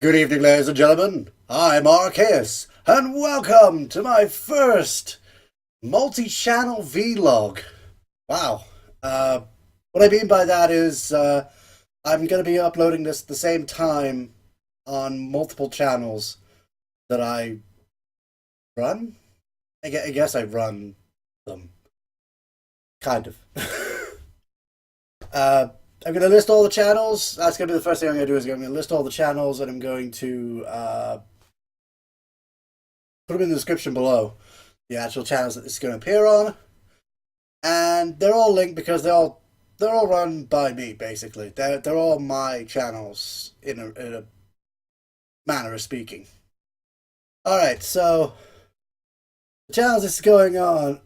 Good evening, ladies and gentlemen. I'm Archaeus, and welcome to my first multi-channel vlog. Wow. What I mean by that is I'm going to be uploading this at the same time on multiple channels that I run. I guess I run them. Kind of. I'm going to list all the channels. That's going to be the first thing I'm going to do is I'm going to list all the channels, and I'm going to put them in the description below, the actual channels that this is going to appear on. And they're all linked because they're all run by me, basically. They're all my channels in a manner of speaking. Alright, so the channels this is going on.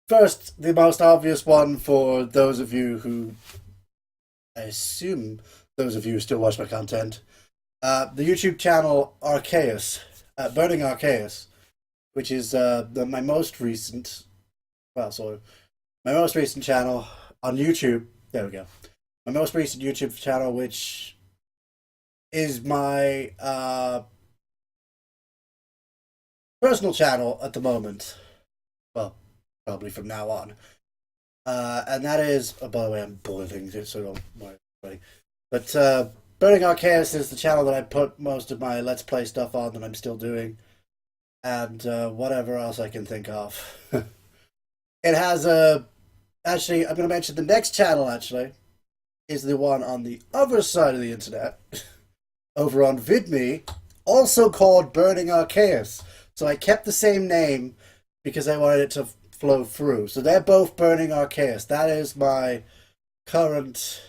First, the most obvious one for those of you who, I assume those of you who still watch my content, the YouTube channel Archaeus, Burning Archaes, which is my most recent, my most recent channel on YouTube. There we go. My most recent YouTube channel, which is my personal channel at the moment. Well, probably from now on. And that is, oh, by the way, I'm bulleting it, so don't worry. But Burning Archaeus is the channel that I put most of my Let's Play stuff on that I'm still doing. And whatever else I can think of. It has a... Actually, I'm going to mention the next channel, actually, is the one on the other side of the internet. Over on Vidme, also called Burning Archaeus. So I kept the same name because I wanted it to flow through. So they're both Burning Archaeus. That is my current...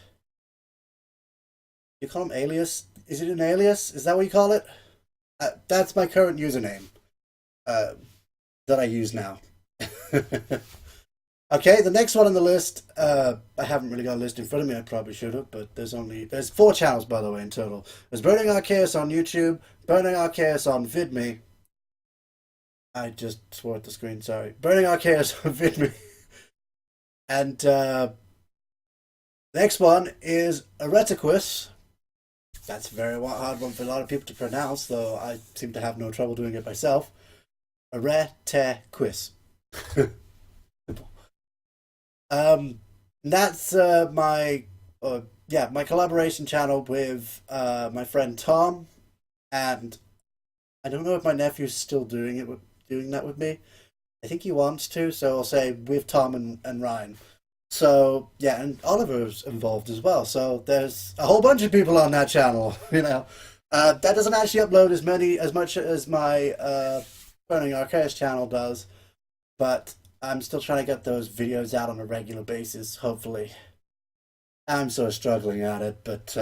You call them alias? Is it an alias? Is that what you call it? That's my current username that I use now. Okay, the next one on the list, I haven't really got a list in front of me, I probably should have, but there's 4 channels, by the way, in total. There's Burning Archaeus on YouTube, Burning Archaeus on Vidme. I just swore at the screen, sorry. Burning Archaeus on Vidme. And next one is Eretequis. That's a very hard one for a lot of people to pronounce, though I seem to have no trouble doing it myself. Eretequis. That's my collaboration channel with my friend Tom, and I don't know if my nephew's still doing that with me. I think he wants to, so I'll say with Tom and Ryan. So yeah, and Oliver's involved as well. So there's a whole bunch of people on that channel. You know, that doesn't actually upload as much as my Burning Archaeus channel does, but I'm still trying to get those videos out on a regular basis, hopefully. I'm sort of struggling at it, but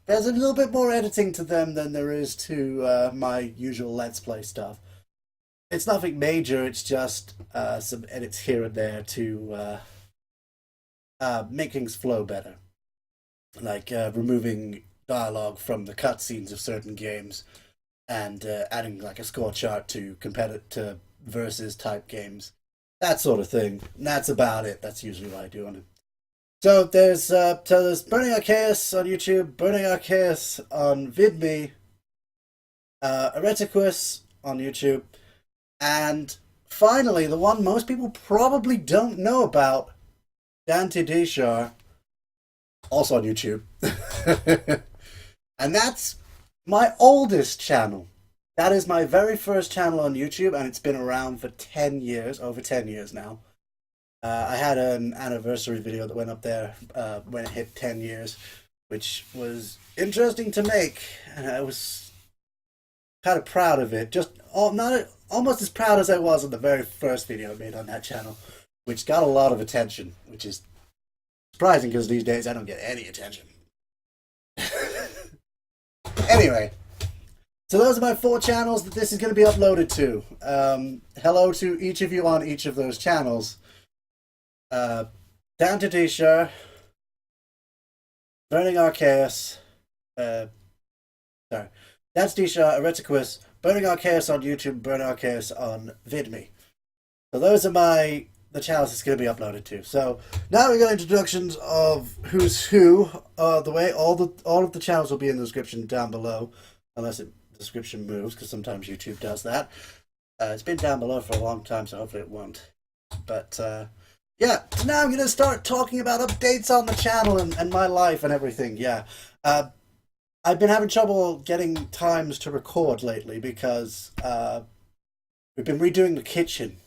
there's a little bit more editing to them than there is to my usual Let's Play stuff. It's nothing major, it's just some edits here and there to make things flow better. Like removing dialogue from the cutscenes of certain games and adding like a score chart to competitive versus type games. That sort of thing. And that's about it. That's usually what I do on it. So there's Burning Archaeus on YouTube, Burning Archaeus on Vidme, Eretequis on YouTube, and finally the one most people probably don't know about, DanteDeshar, also on YouTube. And that's my oldest channel. That is my very first channel on YouTube, and it's been around for 10 years, over 10 years now. I had an anniversary video that went up there when it hit 10 years, which was interesting to make, and I was kind of proud of it. Almost as proud as I was on the very first video I made on that channel, which got a lot of attention, which is surprising because these days I don't get any attention. Anyway. So those are my 4 channels that this is going to be uploaded to. Hello to each of you on each of those channels. DanteDeshar, Burning Archaeus, DanteDeshar, Eretequis, Burning Archaeus on YouTube, Burning Archaeus on Vidme. So those are the channels it's going to be uploaded to. So now we got introductions of who's who. The way all of the channels will be in the description down below. unless the description moves, because sometimes YouTube does that. It's been down below for a long time, so hopefully it won't. But yeah, now I'm going to start talking about updates on the channel and my life and everything. Yeah. I've been having trouble getting times to record lately because we've been redoing the kitchen.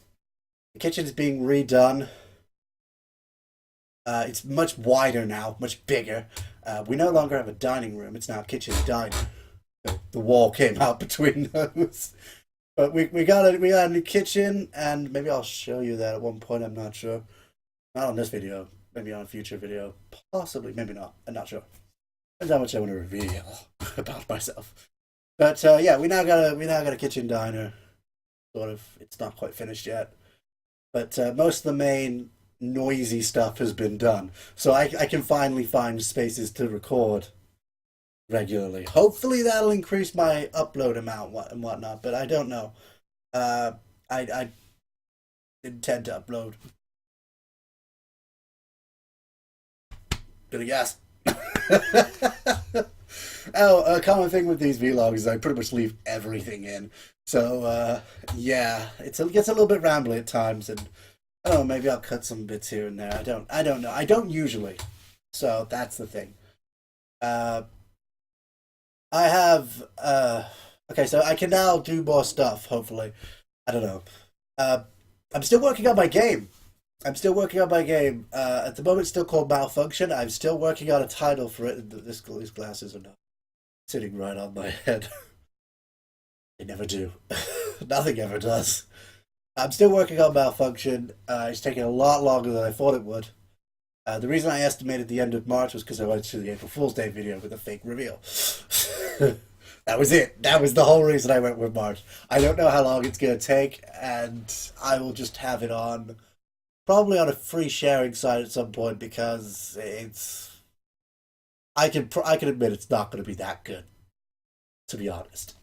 The kitchen is being redone. It's much wider now, much bigger. We no longer have a dining room. It's now a kitchen diner. The wall came out between those. But we got a new kitchen, and maybe I'll show you that at one point. I'm not sure. Not on this video. Maybe on a future video. Possibly. Maybe not. I'm not sure. Depends how much I want to reveal about myself. But yeah, we now got a kitchen diner. Sort of. It's not quite finished yet. But most of the main noisy stuff has been done. So I can finally find spaces to record regularly. Hopefully that'll increase my upload amount and whatnot, but I don't know. I intend to upload. Bit of gas. Oh, a common thing with these vlogs is I pretty much leave everything in. So yeah, it gets a little bit rambly at times, and I don't know, maybe I'll cut some bits here and there. I don't know. I don't usually. So that's the thing. I have okay, so I can now do more stuff, hopefully. I don't know. I'm still working on my game. At the moment, it's still called Malfunction. I'm still working on a title for it. These glasses are not sitting right on my head. They never do. Nothing ever does. I'm still working on Malfunction. It's taking a lot longer than I thought it would. The reason I estimated the end of March was because I went to the April Fool's Day video with a fake reveal. That was it. That was the whole reason I went with March. I don't know how long it's going to take, and I will just have it on, probably on a free sharing site at some point, because it's... I can admit it's not going to be that good, to be honest.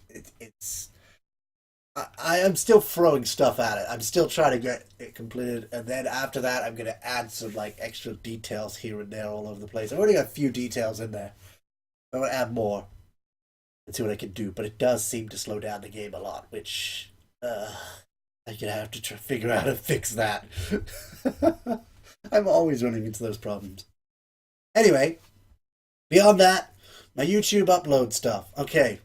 I am still throwing stuff at it. I'm still trying to get it completed, and then after that, I'm going to add some like extra details here and there all over the place. I've already got a few details in there. I'm going to add more and see what I can do, but it does seem to slow down the game a lot, which I'm going to have to figure out how to fix that. I'm always running into those problems. Anyway, beyond that, my YouTube upload stuff. Okay.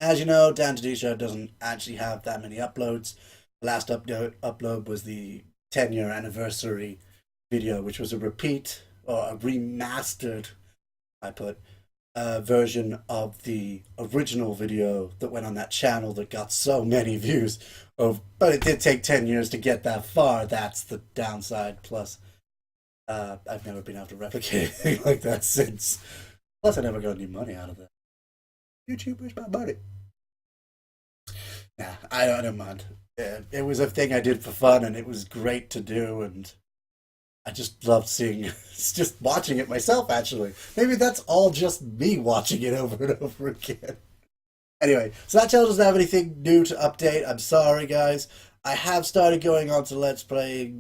As you know, DanteDeshar doesn't actually have that many uploads. The last upload was the 10-year anniversary video, which was a repeat, or a remastered, version of the original video that went on that channel that got so many views. But it did take 10 years to get that far. That's the downside. Plus, I've never been able to replicate anything like that since. Plus, I never got any money out of that. YouTube, where's my money? Nah, I don't mind. It was a thing I did for fun, and it was great to do, and I just loved seeing, just watching it myself, actually. Maybe that's all just me watching it over and over again. Anyway, so that channel doesn't have anything new to update. I'm sorry, guys. I have started going on to Let's Play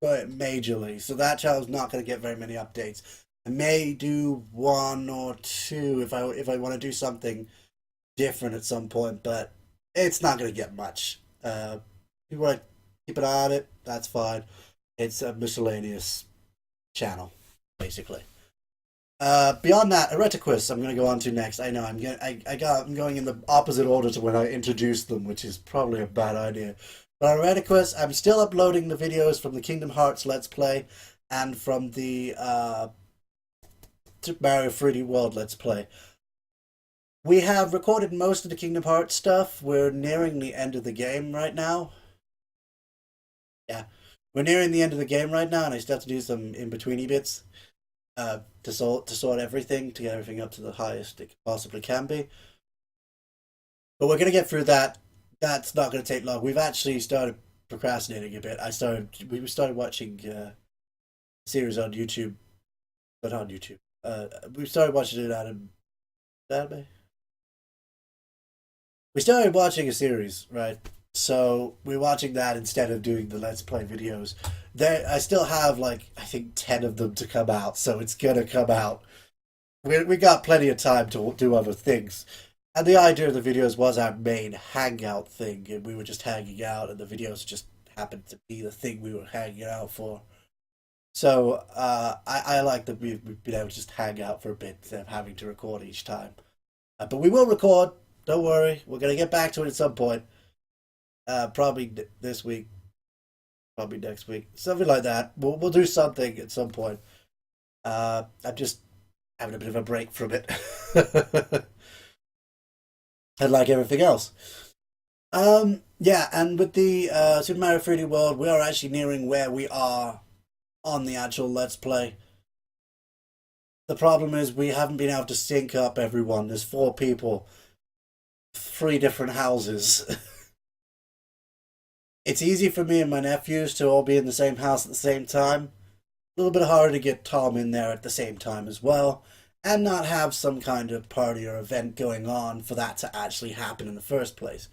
majorly, so that channel's not going to get very many updates. I may do one or two if I want to do something different at some point, but it's not going to get much. If you want to keep an eye on it, that's fine. It's a miscellaneous channel, basically. Beyond that, Eretequis I'm going to go on to next. I know I'm going in the opposite order to when I introduced them, which is probably a bad idea. But Eretequis, I'm still uploading the videos from the Kingdom Hearts Let's Play and from the Super Mario 3D World Let's Play. We have recorded most of the Kingdom Hearts stuff. We're nearing the end of the game right now. Yeah, we're nearing the end of the game right now, and I still have to do some in-betweeny bits to sort everything, to get everything up to the highest it possibly can be. But we're going to get through that. That's not going to take long. We've actually started procrastinating a bit. We started watching a series on YouTube, but on YouTube. We started watching it out of Vidme. We started watching a series, right? So we're watching that instead of doing the Let's Play videos. I still have like I think 10 of them to come out, so it's gonna come out. We got plenty of time to do other things. And the idea of the videos was our main hangout thing, and we were just hanging out, and the videos just happened to be the thing we were hanging out for. So I like that we've been able to just hang out for a bit instead of having to record each time. But we will record. Don't worry. We're gonna get back to it at some point. Probably this week, probably next week, something like that. We'll do something at some point. I'm just having a bit of a break from it, and like everything else. Yeah, and with the Super Mario 3D World, we are actually nearing where we are on the actual Let's Play. The problem is we haven't been able to sync up everyone. There's 4 people, 3 different houses. It's easy for me and my nephews to all be in the same house at the same time. A little bit harder to get Tom in there at the same time as well, and not have some kind of party or event going on for that to actually happen in the first place.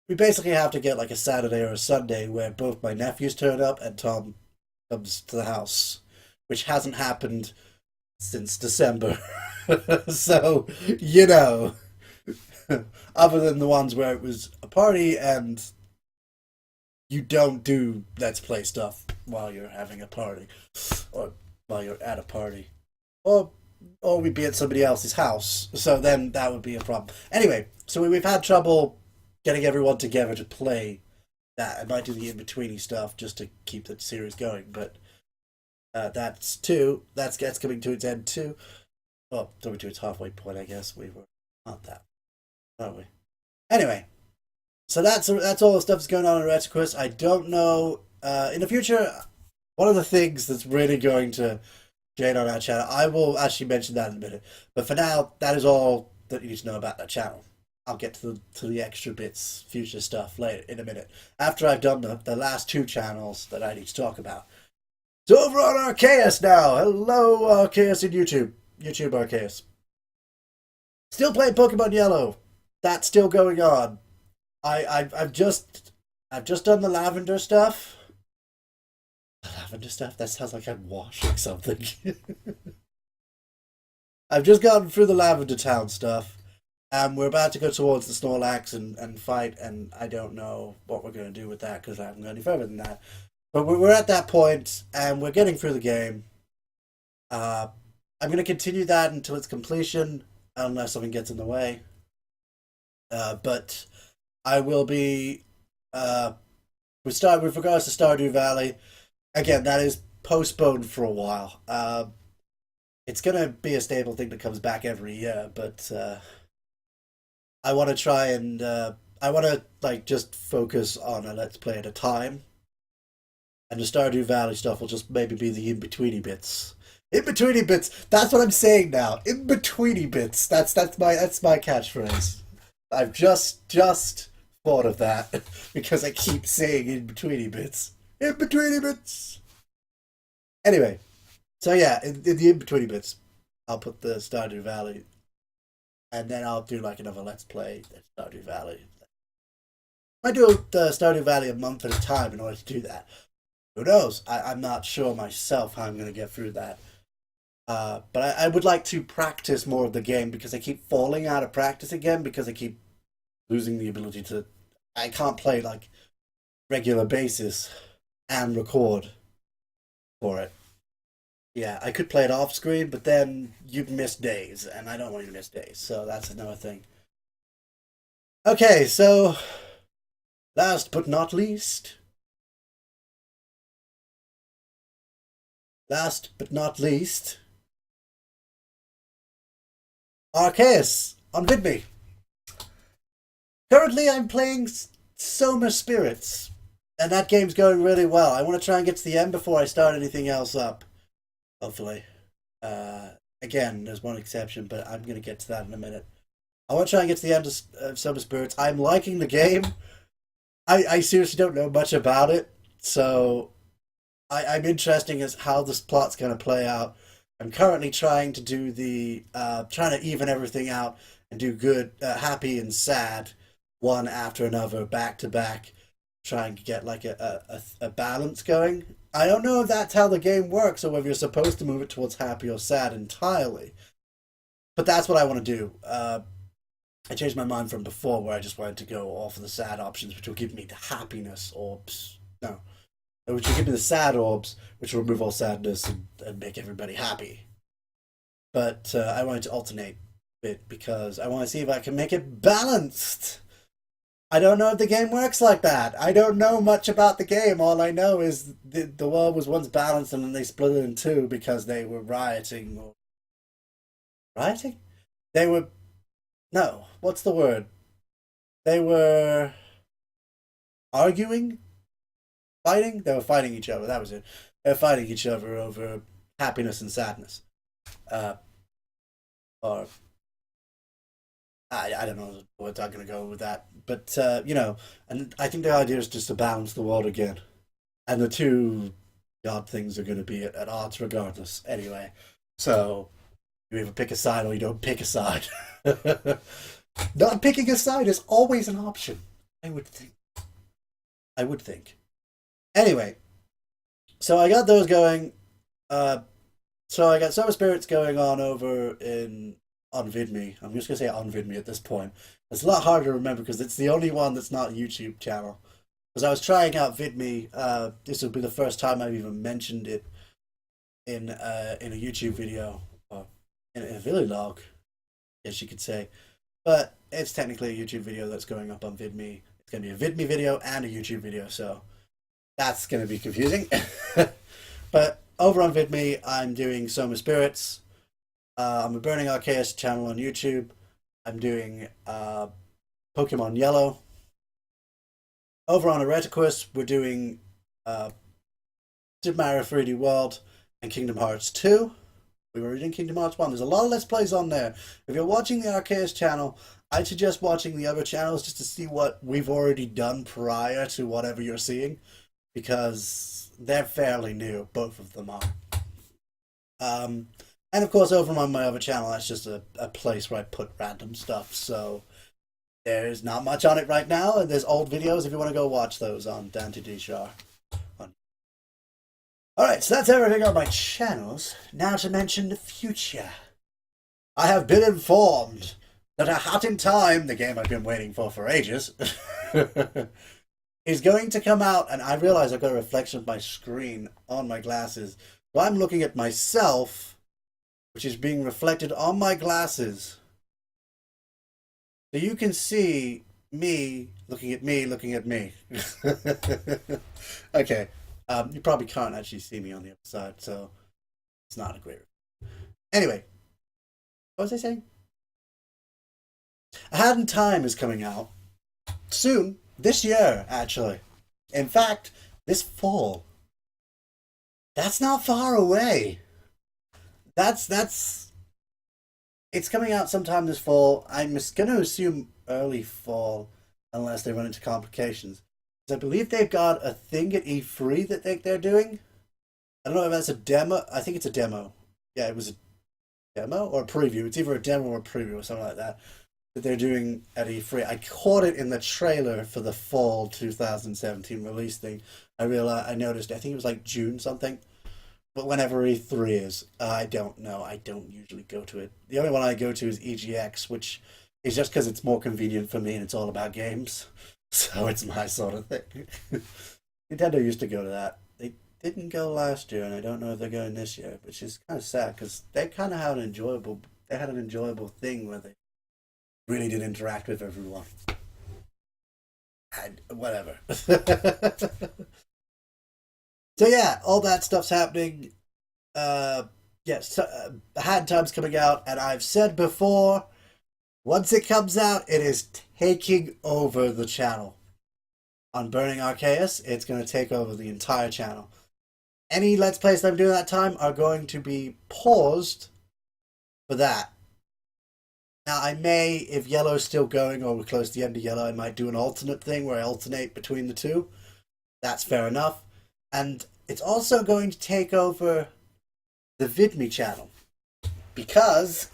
We basically have to get like a Saturday or a Sunday where both my nephews turn up and Tom comes to the house, which hasn't happened since December. So, you know, other than the ones where it was a party and you don't do Let's Play stuff while you're having a party, or while you're at a party, or we'd be at somebody else's house, so then that would be a problem. Anyway, so we've had trouble getting everyone together to play that. I might do the in-betweeny stuff just to keep the series going, but that's coming to its end too. Well, coming to its halfway point, I guess. We were not that, aren't we? Anyway, so that's all the stuff that's going on in Eretequis. I don't know. In the future, one of the things that's really going to get on our channel, I will actually mention that in a minute. But for now, that is all that you need to know about that channel. I'll get to the extra bits, future stuff later in a minute. After I've done the last 2 channels that I need to talk about. So over on Archaes now. Hello, Archaes in YouTube. YouTube Archaes. Still playing Pokemon Yellow. That's still going on. I've just done the lavender stuff. The lavender stuff? That sounds like I'm washing something. I've just gotten through the Lavender Town stuff. We're about to go towards the Snorlax and fight, and I don't know what we're going to do with that because I haven't gone any further than that. But we're at that point, and we're getting through the game. I'm going to continue that until its completion, unless something gets in the way. But I will be with regards to Stardew Valley. Again, that is postponed for a while. It's going to be a stable thing that comes back every year, but I want to try and I want to like just focus on a Let's Play at a time. And the Stardew Valley stuff will just maybe be the in-betweeny bits. In-betweeny bits. That's what I'm saying now. In-betweeny bits. That's my catchphrase. I've just thought of that because I keep saying in-betweeny bits. In-betweeny bits. Anyway, so yeah, in the in-betweeny bits, I'll put the Stardew Valley, and then I'll do like another Let's Play at Stardew Valley. I do the Stardew Valley a month at a time in order to do that. Who knows? I'm not sure myself how I'm going to get through that. But I would like to practice more of the game because I keep falling out of practice again because I keep losing the ability to... I can't play like regular basis and record for it. Yeah, I could play it off screen, but then you'd miss days, and I don't want you to miss days, so that's another thing. Okay, so last but not least... Last but not least, Archaeus on Vidme. Currently, I'm playing Soma Spirits, and that game's going really well. I want to try and get to the end before I start anything else up, hopefully. Again, there's one exception, but I'm going to get to that in a minute. I want to try and get to the end of Soma Spirits. I'm liking the game. I seriously don't know much about it, so... I'm interested as how this plot's going to play out. I'm currently trying to do trying to even everything out and do good, happy and sad, one after another, back to back, trying to get like a balance going. I don't know if that's how the game works or whether you're supposed to move it towards happy or sad entirely. But that's what I want to do. I changed my mind from before, where I just wanted to go all for the sad options, which will give me the happiness orbs. No, which will give me the sad orbs, which will remove all sadness and make everybody happy. But I wanted to alternate a bit because I want to see if I can make it balanced. I don't know if the game works like that. I don't know much about the game. All I know is the world was once balanced and then they split it in two because they were rioting. Rioting? They were. No, what's the word? They were arguing? Fighting? They were fighting each other. That was it. They were fighting each other over happiness and sadness. Uh, or I don't know what I'm going to go with that. But, and I think the idea is just to balance the world again. And the two god things are going to be at odds regardless anyway. So, you either pick a side or you don't pick a side. Not picking a side is always an option, I would think. I would think. Anyway, so I got those going. So I got Soma Spirits going on over on Vidme. I'm just gonna say on Vidme at this point. It's a lot harder to remember because it's the only one that's not a YouTube channel. Because I was trying out Vidme. This will be the first time I've even mentioned it in a YouTube video, or in a vlog, as you could say. But it's technically a YouTube video that's going up on Vidme. It's gonna be a Vidme video and a YouTube video, so that's gonna be confusing. But over on Vidme, I'm doing Soma Spirits. I'm a Burning Archaes channel on YouTube. I'm doing Pokemon Yellow. Over on Eretequis, we're doing Super Mario 3D World and Kingdom Hearts 2. We were reading Kingdom Hearts 1. There's a lot of Let's Plays on there. If you're watching the Archaeus channel, I'd suggest watching the other channels just to see what we've already done prior to whatever you're seeing, because they're fairly new, both of them are. And of course, over on my other channel, that's just a place where I put random stuff, so there's not much on it right now, and there's old videos if you want to go watch those on DanteDeshar. Alright, so that's everything on my channels. Now to mention the future. I have been informed that A Hat in Time, the game I've been waiting for ages, is going to come out, and I realize I've got a reflection of my screen on my glasses. So I'm looking at myself, which is being reflected on my glasses. So you can see me looking at me looking at me. Okay. You probably can't actually see me on the other side, so it's not a great review. Anyway, what was I saying? A Hat in Time is coming out soon, this year, actually. In fact, this fall. That's not far away. It's coming out sometime this fall. I'm going to assume early fall, unless they run into complications. I believe they've got a thing at E3 that they're doing. I don't know if that's a demo. I think it's a demo. Yeah, it was a demo or a preview. It's either a demo or a preview or something like that they're doing at E3. I caught it in the trailer for the fall 2017 release thing. I noticed, I think it was like June something. But whenever E3 is, I don't know. I don't usually go to it. The only one I go to is EGX, which is just because it's more convenient for me and it's all about games. So it's my sort of thing. Nintendo used to go to that. They didn't go last year, and I don't know if they're going this year, which is kind of sad because they kind of had an enjoyable. They had an enjoyable thing where they really did interact with everyone. And whatever. So yeah, all that stuff's happening. Yes, Hand Time's coming out, and I've said before, once it comes out, it is taking over the channel. On Burning Archaeus, it's going to take over the entire channel. Any Let's Plays that I'm doing that time are going to be paused for that. Now, I may, if Yellow's still going or we're close to the end of Yellow, I might do an alternate thing where I alternate between the two. That's fair enough. And it's also going to take over the Vidme channel. Because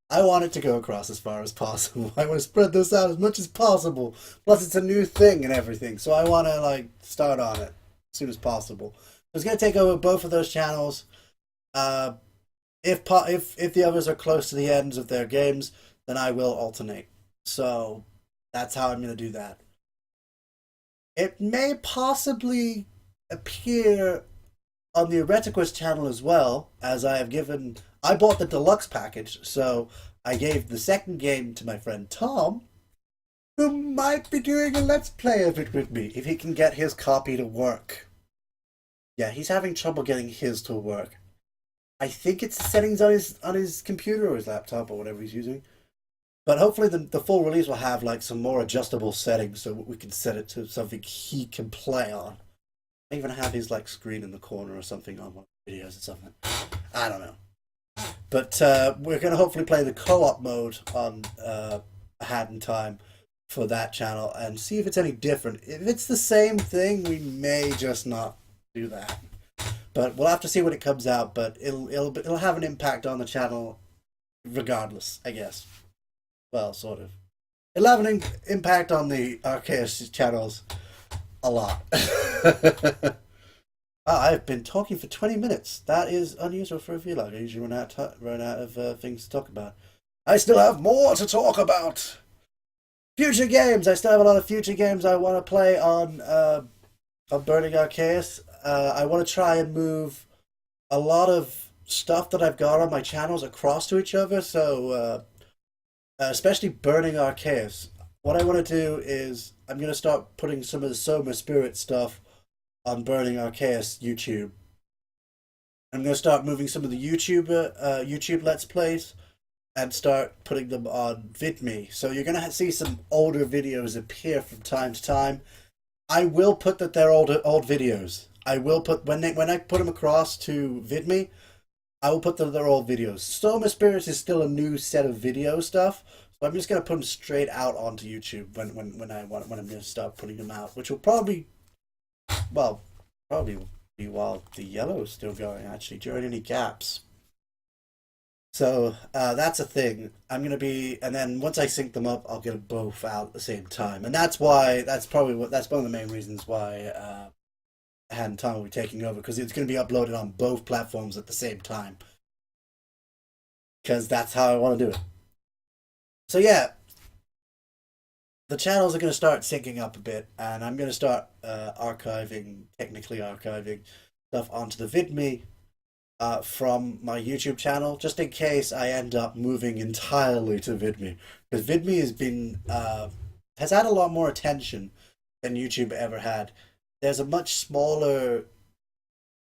I want it to go across as far as possible. I want to spread this out as much as possible. Plus, it's a new thing and everything. So I want to, start on it as soon as possible. It's going to take over both of those channels. If the others are close to the ends of their games, then I will alternate. So that's how I'm going to do that. It may possibly appear on the Eretequis channel as well, as I have given. I bought the deluxe package, so I gave the second game to my friend Tom, who might be doing a let's play of it with me if he can get his copy to work. Yeah, he's having trouble getting his to work. I think it's the settings on his computer or his laptop or whatever he's using. But hopefully the full release will have like some more adjustable settings so we can set it to something he can play on. I even have his like screen in the corner or something on one of the videos or something. I don't know. But we're going to hopefully play the co-op mode on A Hat in Time for that channel and see if it's any different. If it's the same thing, we may just not do that. But we'll have to see when it comes out. But it'll have an impact on the channel regardless, I guess. Well, sort of. It'll have an impact on the Archaeus channels a lot. I've been talking for 20 minutes. That is unusual for a vlog. I usually run out of things to talk about. I still have more to talk about. Future games. I still have a lot of future games I want to play on Burning Archaes. I want to try and move a lot of stuff that I've got on my channels across to each other. So, especially Burning Archaes. What I want to do is I'm going to start putting some of the Soma Spirit stuff on Burning Archaes YouTube. I'm going to start moving some of the YouTube Let's Plays and start putting them on Vidme. So you're going to see some older videos appear from time to time. I will put that they're old videos. I will put when I put them across to Vidme, I will put that they're old videos. Soma Spirits is still a new set of video stuff, so I'm just going to put them straight out onto YouTube when I'm going to start putting them out, which will probably be while the yellow is still going, actually, during any gaps. So that's a thing. I'm going to be, and then once I sync them up, I'll get them both out at the same time. And that's one of the main reasons why A Hat in Time will be taking over, because it's going to be uploaded on both platforms at the same time. Because that's how I want to do it. So yeah, the channels are going to start syncing up a bit, and I'm going to start technically archiving stuff onto the Vidme from my YouTube channel, just in case I end up moving entirely to Vidme. Because Vidme has had a lot more attention than YouTube ever had. There's a much smaller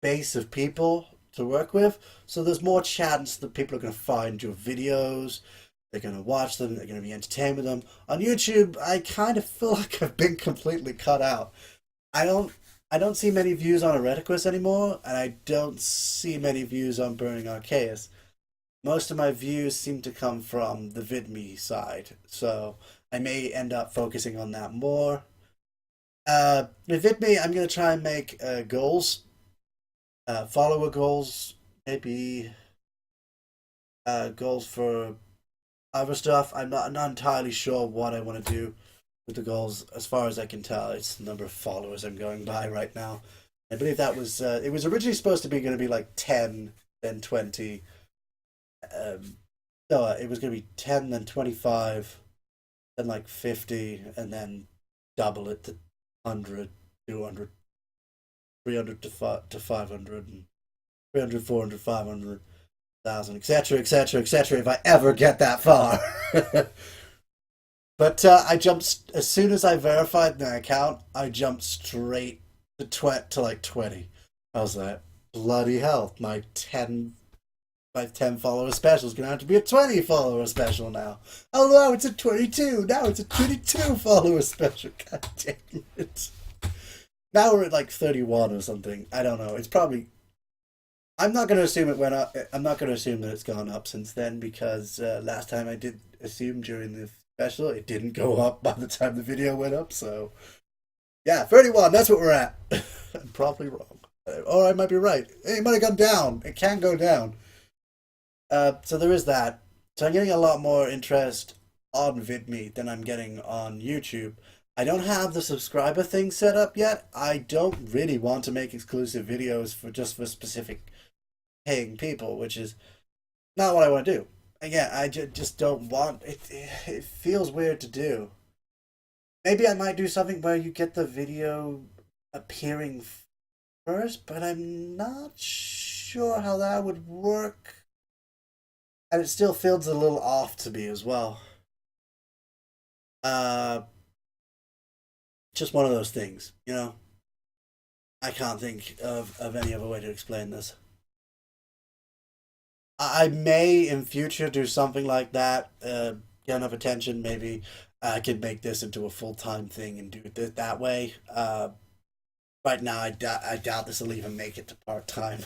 base of people to work with, so there's more chance that people are going to find your videos. They're going to watch them. They're going to be entertained with them. On YouTube, I kind of feel like I've been completely cut out. I don't see many views on Eretequis anymore, and I don't see many views on Burning Archaes. Most of my views seem to come from the Vidme side, so I may end up focusing on that more. With Vidme, I'm going to try and make goals, follower goals, maybe goals for other stuff. I'm not entirely sure what I want to do with the goals. As far as I can tell, it's the number of followers I'm going by right now. I believe that was it was originally supposed to be going to be like 10, then 20. No, it was going to be 10, then 25, then like 50, and then double it to 100, 200, 300 to 500, and 300, 400, 500, 1,000, etc., etc., etc., if I ever get that far. But I jumped, as soon as I verified my account, I jumped straight to like 20. I was like, bloody hell, my 10 follower special is going to have to be a 20 follower special now. Oh no, it's a 22. Now it's a 22 follower special. God damn it. Now we're at like 31 or something. I don't know. It's probably... I'm not going to assume it went up. I'm not going to assume that it's gone up since then, because last time I did assume during the special, it didn't go up by the time the video went up. So yeah, 31, that's what we're at. I'm probably wrong. Or I might be right. It might have gone down. It can go down. So there is that. So I'm getting a lot more interest on Vidme than I'm getting on YouTube. I don't have the subscriber thing set up yet. I don't really want to make exclusive videos for specific paying people, which is not what I want to do. again, I just don't want it. It feels weird to do. Maybe I might do something where you get the video appearing first, but I'm not sure how that would work. And it still feels a little off to me as well. Uh, just one of those things, you know? I can't think of any other way to explain this. I may in future do something like that, get enough attention, maybe I could make this into a full-time thing and do it that way. Right now, I doubt this will even make it to part-time.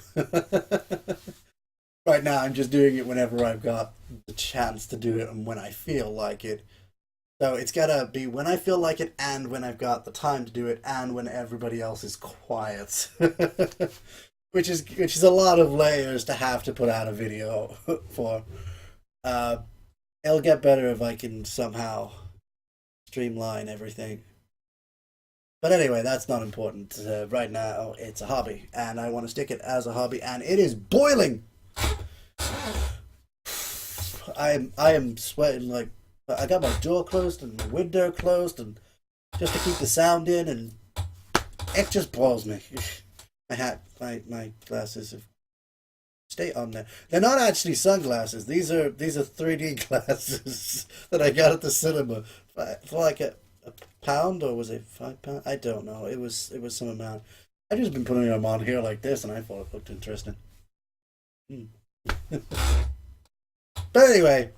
Right now, I'm just doing it whenever I've got the chance to do it and when I feel like it. So it's gotta be when I feel like it and when I've got the time to do it and when everybody else is quiet. Which is a lot of layers to have to put out a video for. Uh, it'll get better if I can somehow streamline everything. But anyway, that's not important. Right now, it's a hobby, and I want to stick it as a hobby, and it is boiling. I am sweating like I got my door closed and my window closed, and just to keep the sound in, and it just boils me. My hat, my glasses have stay on there. They're not actually sunglasses. These are 3D glasses that I got at the cinema for like a pound, or was it £5? I don't know. It was some amount. I've just been putting them on here like this, and I thought it looked interesting. But anyway,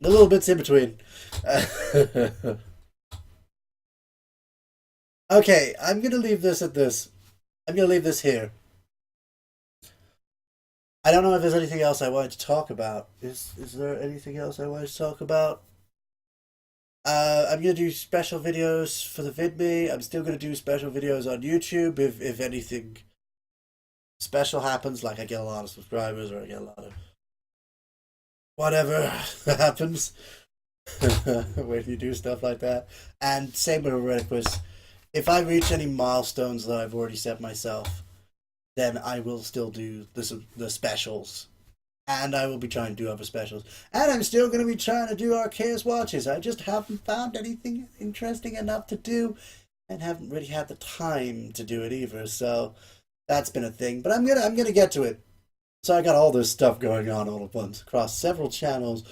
the little bits in between. Okay, I'm gonna leave this at this. I'm gonna leave this here. I don't know if there's anything else I wanted to talk about. Is there anything else I wanted to talk about? I'm gonna do special videos for the Vidme. I'm still gonna do special videos on YouTube if anything special happens, like I get a lot of subscribers or I get a lot of whatever happens when you do stuff like that. And same with Eretequis. If I reach any milestones that I've already set myself, then I will still do the specials. And I will be trying to do other specials. And I'm still going to be trying to do Archaeus watches. I just haven't found anything interesting enough to do and haven't really had the time to do it either. So that's been a thing. But I'm gonna get to it. So I got all this stuff going on all at once across several channels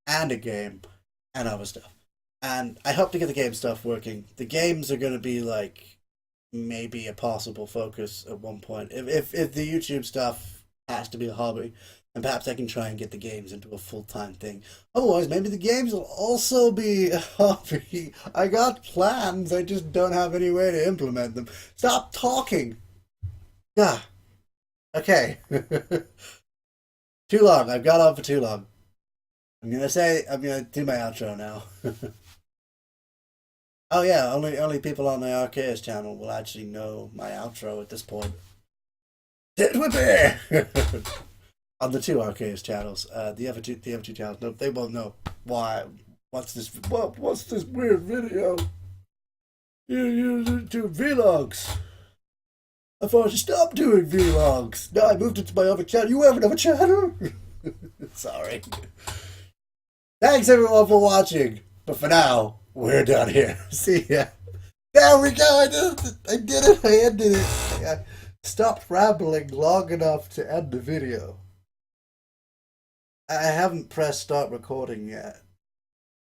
and a game and other stuff. And I hope to get the game stuff working. The games are going to be like maybe a possible focus at one point. If the YouTube stuff has to be a hobby, and perhaps I can try and get the games into a full-time thing. Otherwise, maybe the games will also be a hobby. I got plans, I just don't have any way to implement them. Stop talking! Yeah. Okay. Too long. I've got on for too long. I'm gonna do my outro now. Oh yeah, only people on the Archaeus channel will actually know my outro at this point. It would be on the two Archaeus channels. The other two channels, no, they won't know why. What's this weird video? You do vlogs. I thought you stopped doing vlogs. No, I moved it to my other channel. You have another channel? Sorry. Thanks everyone for watching. But for now, we're done here. See ya. There we go. I did it. I ended it. I stopped rambling long enough to end the video. I haven't pressed start recording yet.